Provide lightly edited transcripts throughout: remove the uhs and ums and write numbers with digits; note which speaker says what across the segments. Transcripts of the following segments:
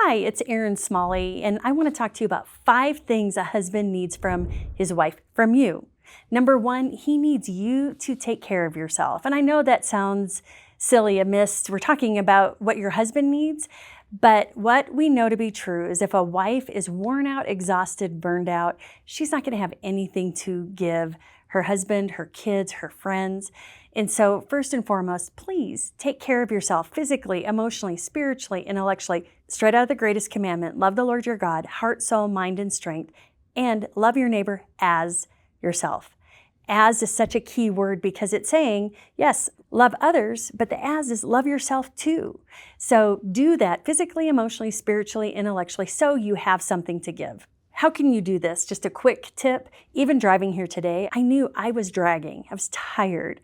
Speaker 1: Hi, it's Erin Smalley, and I want to talk to you about 5 things a husband needs from his wife, from you. Number 1, he needs you to take care of yourself. And I know that sounds silly amidst we're talking about what your husband needs, but what we know to be true is if a wife is worn out, exhausted, burned out, she's not going to have anything to give her husband, her kids, her friends. And so, first and foremost, please take care of yourself physically, emotionally, spiritually, intellectually, straight out of the greatest commandment. Love the Lord your God, heart, soul, mind, and strength, and love your neighbor as yourself. As is such a key word because it's saying, yes, love others, but the as is love yourself too. So do that physically, emotionally, spiritually, intellectually, so you have something to give. How can you do this? Just a quick tip. Even driving here today, I knew I was dragging. I was tired.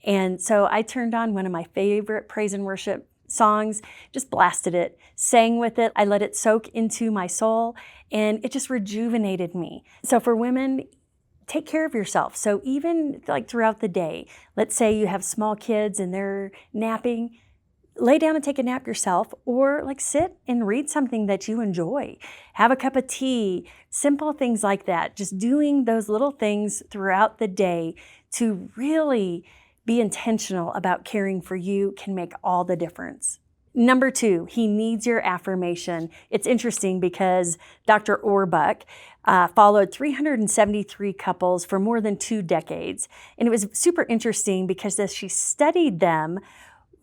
Speaker 1: And so I turned on one of my favorite praise and worship songs, just blasted it, sang with it. I let it soak into my soul, and it just rejuvenated me. So for women, take care of yourself. So even like throughout the day, let's say you have small kids and they're napping, lay down and take a nap yourself, or like sit and read something that you enjoy. Have a cup of tea, simple things like that. Just doing those little things throughout the day to really be intentional about caring for you can make all the difference. Number 2, he needs your affirmation. It's interesting because Dr. Orbuck followed 373 couples for more than 2 decades. And it was super interesting because as she studied them,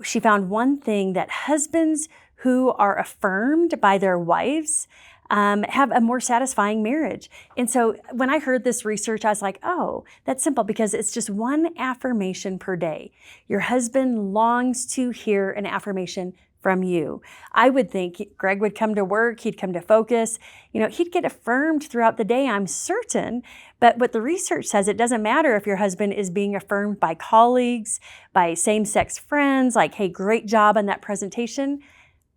Speaker 1: she found one thing, that husbands who are affirmed by their wives have a more satisfying marriage. And so when I heard this research, I was like, oh, that's simple because it's just one affirmation per day. Your husband longs to hear an affirmation from you. I would think Greg would come to work, he'd come to focus, he'd get affirmed throughout the day, I'm certain. But what the research says, it doesn't matter if your husband is being affirmed by colleagues, by same-sex friends, like, hey, great job on that presentation.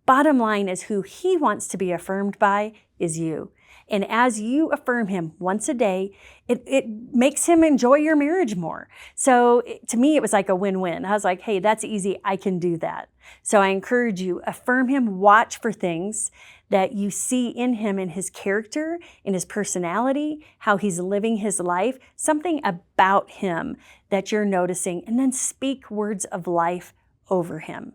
Speaker 1: Bottom line is who he wants to be affirmed by is you. And as you affirm him once a day, it makes him enjoy your marriage more. So to me, it was like a win-win. I was like, hey, that's easy. I can do that. So I encourage you, affirm him, watch for things that you see in him, in his character, in his personality, how he's living his life, something about him that you're noticing, and then speak words of life over him.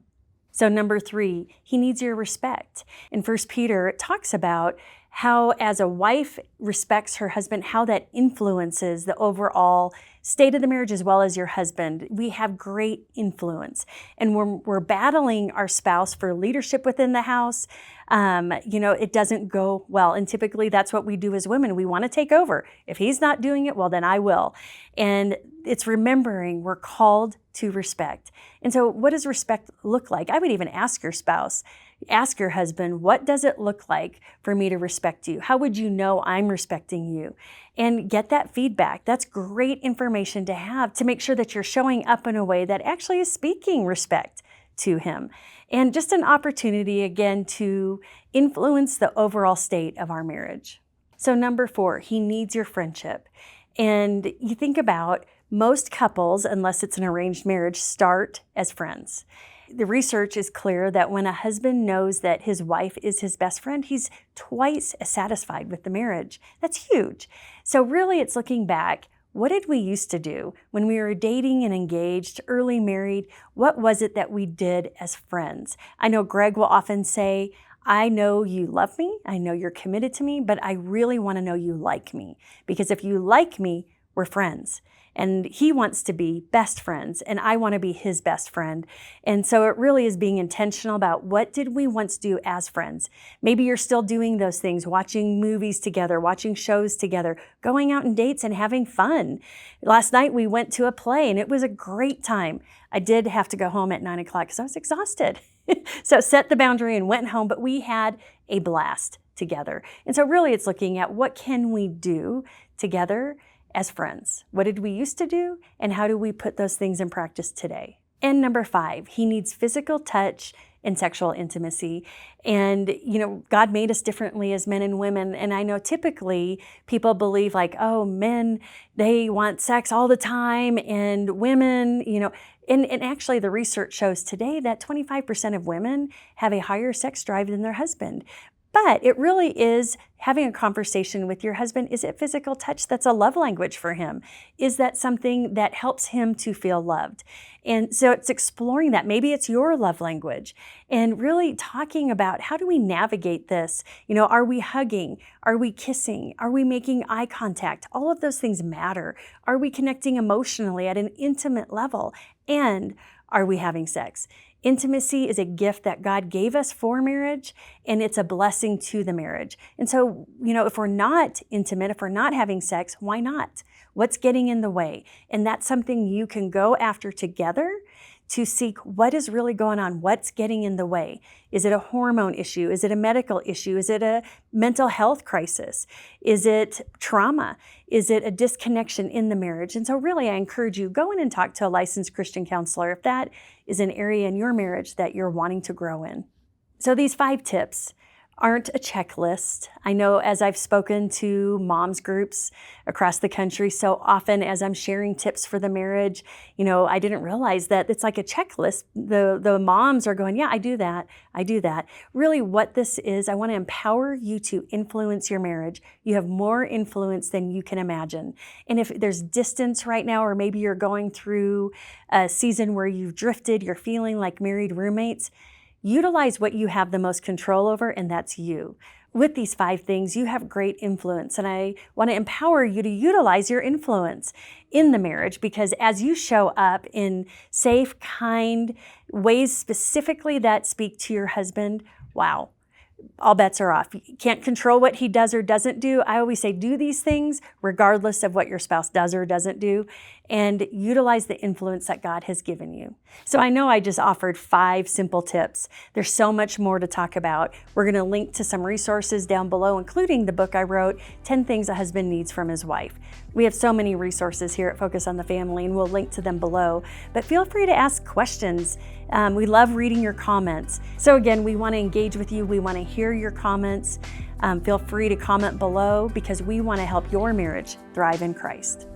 Speaker 1: So number 3, he needs your respect. In 1 Peter, it talks about how as a wife respects her husband, how that influences the overall state of the marriage as well as your husband. We have great influence. And when we're battling our spouse for leadership within the house, it doesn't go well. And typically that's what we do as women. We want to take over. If he's not doing it, well, then I will. And it's remembering we're called to respect. And so what does respect look like? I would even ask your spouse, ask your husband, what does it look like for me to respect you? How would you know I'm respecting you? And get that feedback. That's great information to have to make sure that you're showing up in a way that actually is speaking respect to him. And just an opportunity, again, to influence the overall state of our marriage. So number 4, he needs your friendship. And you think about most couples, unless it's an arranged marriage, start as friends. The research is clear that when a husband knows that his wife is his best friend, he's twice as satisfied with the marriage. That's huge. So really it's looking back. What did we used to do when we were dating and engaged, early married? What was it that we did as friends? I know Greg will often say, I know you love me, I know you're committed to me, but I really want to know you like me. Because if you like me, we're friends. And he wants to be best friends, and I want to be his best friend. And so it really is being intentional about what did we once do as friends. Maybe you're still doing those things, watching movies together, watching shows together, going out on dates and having fun. Last night we went to a play and it was a great time. I did have to go home at 9 o'clock because I was exhausted. So set the boundary and went home, but we had a blast together. And so really it's looking at what can we do together as friends. What did we used to do, and how do we put those things in practice today? And number 5, he needs physical touch and sexual intimacy. And, God made us differently as men and women. And I know typically people believe like, oh, men, they want sex all the time, and women, and actually the research shows today that 25% of women have a higher sex drive than their husband. But it really is having a conversation with your husband. Is it physical touch that's a love language for him? Is that something that helps him to feel loved? And so it's exploring that. Maybe it's your love language, and really talking about, how do we navigate this? Are we hugging? Are we kissing? Are we making eye contact? All of those things matter. Are we connecting emotionally at an intimate level? And are we having sex? Intimacy is a gift that God gave us for marriage, and it's a blessing to the marriage. And so, if we're not intimate, if we're not having sex, why not? What's getting in the way? And that's something you can go after together to seek what is really going on. What's getting in the way? Is it a hormone issue? Is it a medical issue? Is it a mental health crisis? Is it trauma? Is it a disconnection in the marriage? And so really, I encourage you, go in and talk to a licensed Christian counselor if that is an area in your marriage that you're wanting to grow in. So these 5 tips aren't a checklist. I know, as I've spoken to moms groups across the country, so often as I'm sharing tips for the marriage, I didn't realize that it's like a checklist. The moms are going, yeah, I do that. Really what this is, I want to empower you to influence your marriage. You have more influence than you can imagine. And if there's distance right now, or maybe you're going through a season where you've drifted, you're feeling like married roommates, utilize what you have the most control over, and that's you. With these 5 things, you have great influence, and I want to empower you to utilize your influence in the marriage, because as you show up in safe, kind ways specifically that speak to your husband, wow, all bets are off. You can't control what he does or doesn't do. I always say, do these things regardless of what your spouse does or doesn't do, and utilize the influence that God has given you. So I know I just offered 5 simple tips. There's so much more to talk about. We're going to link to some resources down below, including the book I wrote, 10 Things a Husband Needs from His Wife. We have so many resources here at Focus on the Family, and we'll link to them below. But feel free to ask questions. We love reading your comments. So again, we want to engage with you. We want to hear your comments. Feel free to comment below, because we want to help your marriage thrive in Christ.